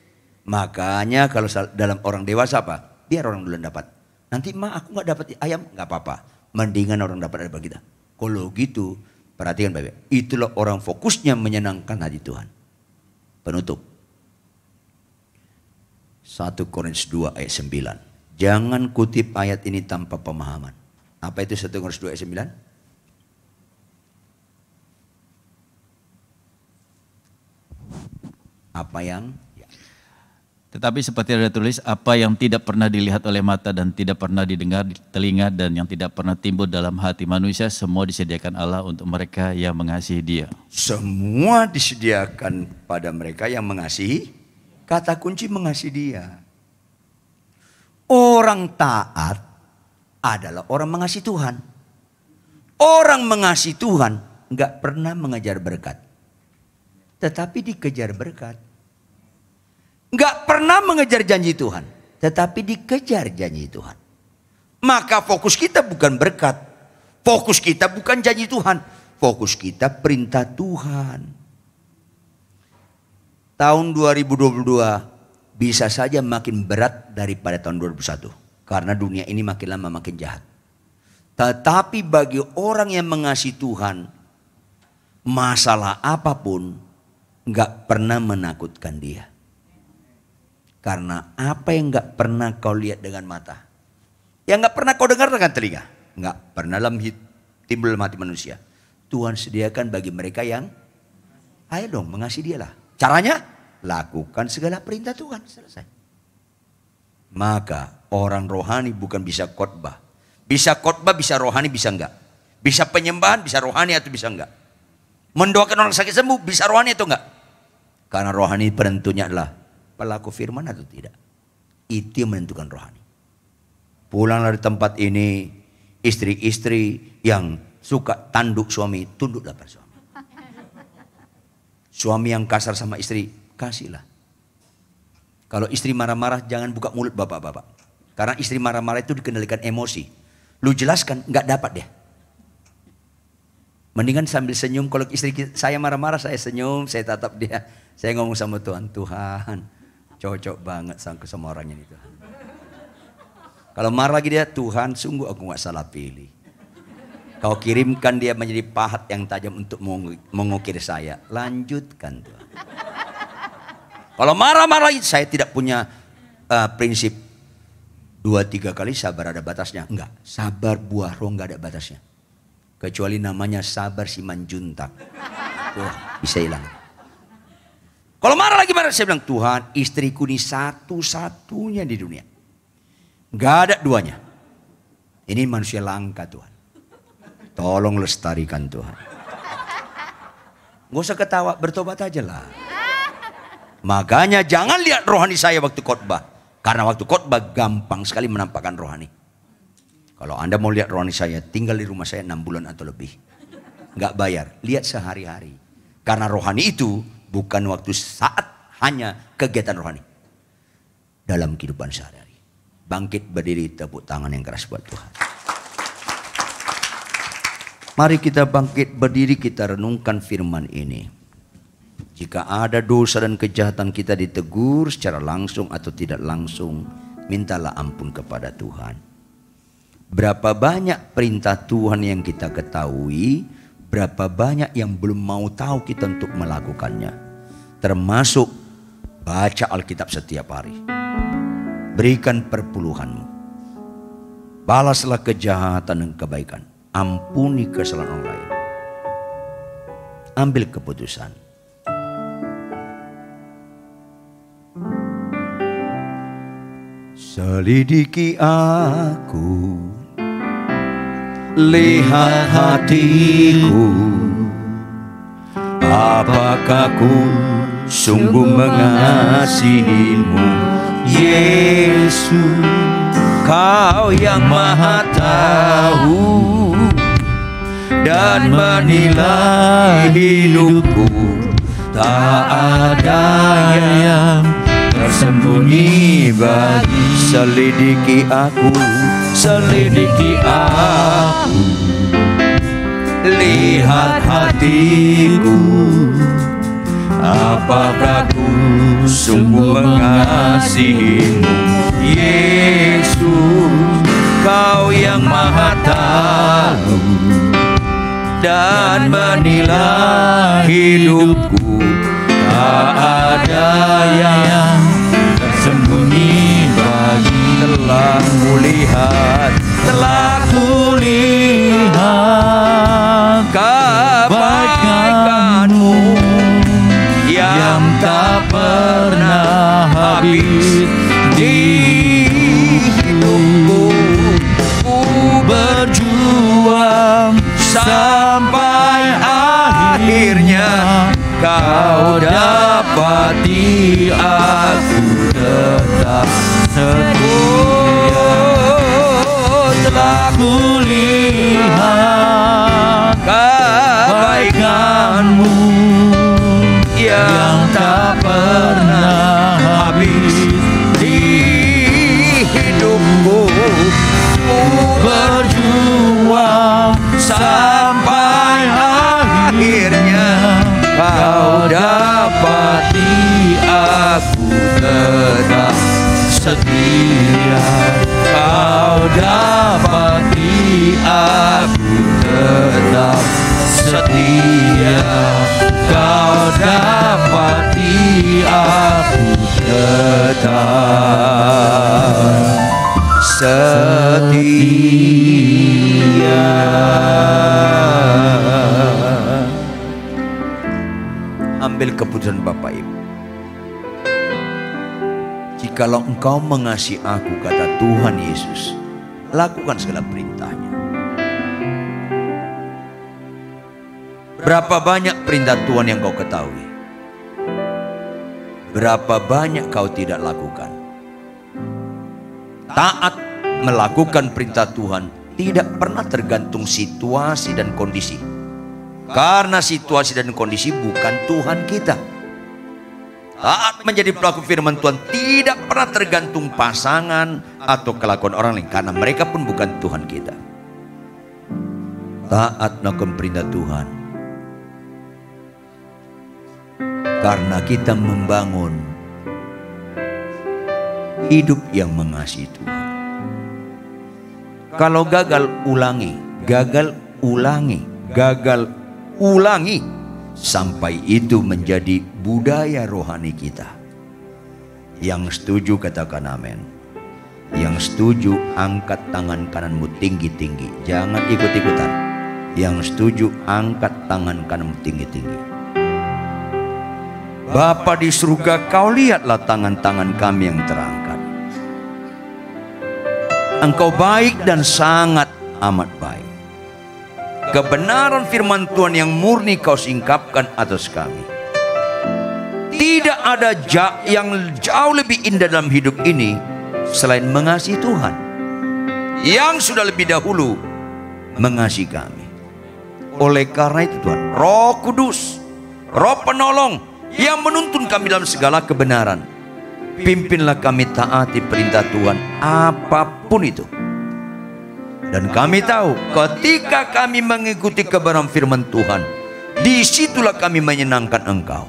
Makanya kalau dalam orang dewasa apa? Biar orang duluan dapat. Nanti aku nggak dapat ayam, nggak apa-apa. Mendingan orang dapat daripada kita. Kalau gitu, perhatikan baik-baik. Itulah orang fokusnya menyenangkan hati Tuhan. Penutup. 1 Korintus 2 ayat 9. Jangan kutip ayat ini tanpa pemahaman. Apa itu 1 Korintus 2 ayat 9? Apa yang? Ya. Tetapi seperti ada tulis, apa yang tidak pernah dilihat oleh mata dan tidak pernah didengar di telinga dan yang tidak pernah timbul dalam hati manusia, semua disediakan Allah untuk mereka yang mengasihi Dia. Semua disediakan pada mereka yang mengasihi. Kata kunci mengasihi Dia. Orang taat adalah orang mengasihi Tuhan. Orang mengasihi Tuhan nggak pernah mengejar berkat. Tetapi dikejar berkat. Nggak pernah mengejar janji Tuhan. Tetapi dikejar janji Tuhan. Maka fokus kita bukan berkat. Fokus kita bukan janji Tuhan. Fokus kita perintah Tuhan. Tahun 2022 bisa saja makin berat daripada tahun 2021. Karena dunia ini makin lama makin jahat. Tetapi bagi orang yang mengasihi Tuhan, masalah apapun nggak pernah menakutkan dia. Karena apa yang nggak pernah kau lihat dengan mata, yang nggak pernah kau dengar dengan telinga, nggak pernah timbul dalam hati manusia, Tuhan sediakan bagi mereka yang, ayo dong mengasihi Dialah. Caranya, lakukan segala perintah Tuhan. Selesai. Maka orang rohani bukan bisa khotbah. Bisa khotbah, bisa rohani, bisa enggak. Bisa penyembahan, bisa rohani atau bisa enggak. Mendoakan orang sakit sembuh, bisa rohani atau enggak. Karena rohani penentunya adalah pelaku firman atau tidak. Itu yang menentukan rohani. Pulang dari tempat ini, istri-istri yang suka tanduk suami, tunduklah pada suami. Suami yang kasar sama istri, kasihlah. Kalau istri marah-marah, jangan buka mulut bapak-bapak. Karena istri marah-marah itu dikendalikan emosi. Lu jelaskan, nggak dapat dia. Mendingan sambil senyum. Kalau istri saya marah-marah, saya senyum, saya tatap dia. Saya ngomong sama Tuhan, Tuhan cocok banget sama orang ini Tuhan. Kalau marah lagi dia, Tuhan sungguh aku nggak salah pilih. Kau kirimkan dia menjadi pahat yang tajam untuk mengukir saya. Lanjutkan Tuhan. Kalau marah-marah lagi, saya tidak punya prinsip 2-3 kali sabar ada batasnya. Enggak, sabar buah roh enggak ada batasnya. Kecuali namanya sabar Simanjuntak. Wah, bisa hilang. Kalau marah lagi marah, saya bilang, Tuhan istriku ini satu-satunya di dunia. Enggak ada duanya. Ini manusia langka Tuhan. Tolong lestarikan Tuhan. Gak usah ketawa, bertobat aja lah. Makanya jangan lihat rohani saya waktu khotbah. Karena waktu khotbah gampang sekali menampakkan rohani. Kalau Anda mau lihat rohani saya, tinggal di rumah saya 6 bulan atau lebih. Nggak bayar, lihat sehari-hari. Karena rohani itu bukan waktu saat, hanya kegiatan rohani. Dalam kehidupan sehari-hari. Bangkit berdiri, tepuk tangan yang keras buat Tuhan. Mari kita bangkit berdiri, kita renungkan firman ini. Jika ada dosa dan kejahatan kita ditegur secara langsung atau tidak langsung, mintalah ampun kepada Tuhan. Berapa banyak perintah Tuhan yang kita ketahui, berapa banyak yang belum mau tahu kita untuk melakukannya. Termasuk baca Alkitab setiap hari. Berikan perpuluhanmu. Balaslah kejahatan dan kebaikan. Ampuni kesalahan orang lain. Ambil keputusan. Selidiki aku, lihat hatiku, apakah ku sungguh mengasihimu, Yesus. Kau yang maha tahu dan menilai hidupku, tak ada yang tersembunyi bagi. Selidiki aku, selidiki aku, lihat hatiku, apakah ku sungguh mengasihimu, Yesus. Kau yang maha tahu dan menilai hidupku, tak ada yang tersembunyi bagi. Telah kulihat kebaikanmu yang tak pernah habis di hidupku. Ku berjuang sampai akhirnya kau dapati aku tetap setia. Telah kulihat kebaikanmu yang tak pernah habis di hidupku. Ku berjuang sampai akhirnya kau dapati aku tetap setia. Kau dapati aku tetap setia. Kau dapati aku tetap setia. Ambil keputusan Bapak Ibu. Jikalau engkau mengasihi aku, kata Tuhan Yesus, lakukan segala perintahnya. Berapa banyak perintah Tuhan yang kau ketahui? Berapa banyak kau tidak lakukan? Taat melakukan perintah Tuhan tidak pernah tergantung situasi dan kondisi. Karena situasi dan kondisi bukan Tuhan kita. Taat menjadi pelaku firman Tuhan tidak pernah tergantung pasangan atau kelakuan orang lain, karena mereka pun bukan Tuhan kita. Taat melakukan perintah Tuhan karena kita membangun hidup yang mengasihi Tuhan. Kalau gagal, ulangi, gagal, ulangi, gagal, ulangi, sampai itu menjadi budaya rohani kita. Yang setuju katakan amin. Yang setuju angkat tangan kananmu tinggi-tinggi, jangan ikut-ikutan. Yang setuju angkat tangan kananmu tinggi-tinggi. Bapa di surga, kau lihatlah tangan-tangan kami yang terangkat. Engkau baik dan sangat amat baik. Kebenaran firman Tuhan yang murni kau singkapkan atas kami. Tidak ada yang jauh lebih indah dalam hidup ini selain mengasihi Tuhan, yang sudah lebih dahulu mengasihi kami. Oleh karena itu Tuhan, Roh Kudus, Roh Penolong yang menuntun kami dalam segala kebenaran, pimpinlah kami taati perintah Tuhan apapun itu. Dan kami tahu ketika kami mengikuti kebenaran firman Tuhan, disitulah kami menyenangkan Engkau.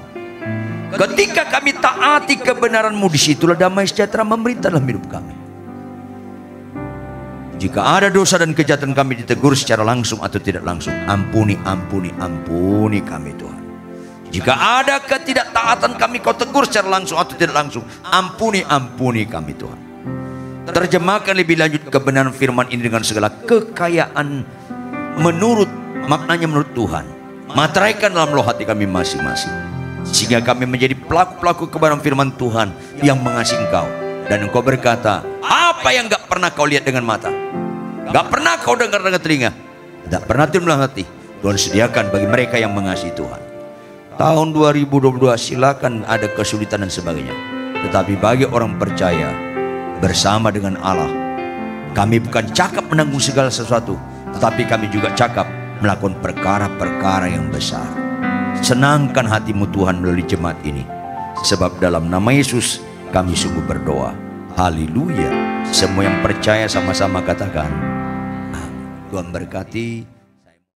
Ketika kami taati kebenaran-Mu, disitulah damai sejahtera memerintah dalam hidup kami. Jika ada dosa dan kejahatan kami ditegur secara langsung atau tidak langsung, ampuni, ampuni, ampuni kami Tuhan. Jika ada ketidaktaatan kami kau tegur secara langsung atau tidak langsung, ampuni, ampuni kami Tuhan. Terjemahkan lebih lanjut kebenaran firman ini dengan segala kekayaan menurut maknanya menurut Tuhan. Materaikan dalam loh hati kami masing-masing, sehingga kami menjadi pelaku-pelaku kebenaran firman Tuhan yang mengasihi Engkau. Dan Engkau berkata, apa yang gak pernah kau lihat dengan mata, gak pernah kau dengar dengan telinga, gak pernah timbul hati, Tuhan sediakan bagi mereka yang mengasihi Tuhan. Tahun 2022 silakan ada kesulitan dan sebagainya, tetapi bagi orang percaya bersama dengan Allah, kami bukan cakap menanggung segala sesuatu, tetapi kami juga cakap melakukan perkara-perkara yang besar. Senangkan hatimu Tuhan melalui jemaat ini, sebab dalam nama Yesus kami sungguh berdoa. Haleluya. Semua yang percaya sama-sama katakan, Tuhan berkati.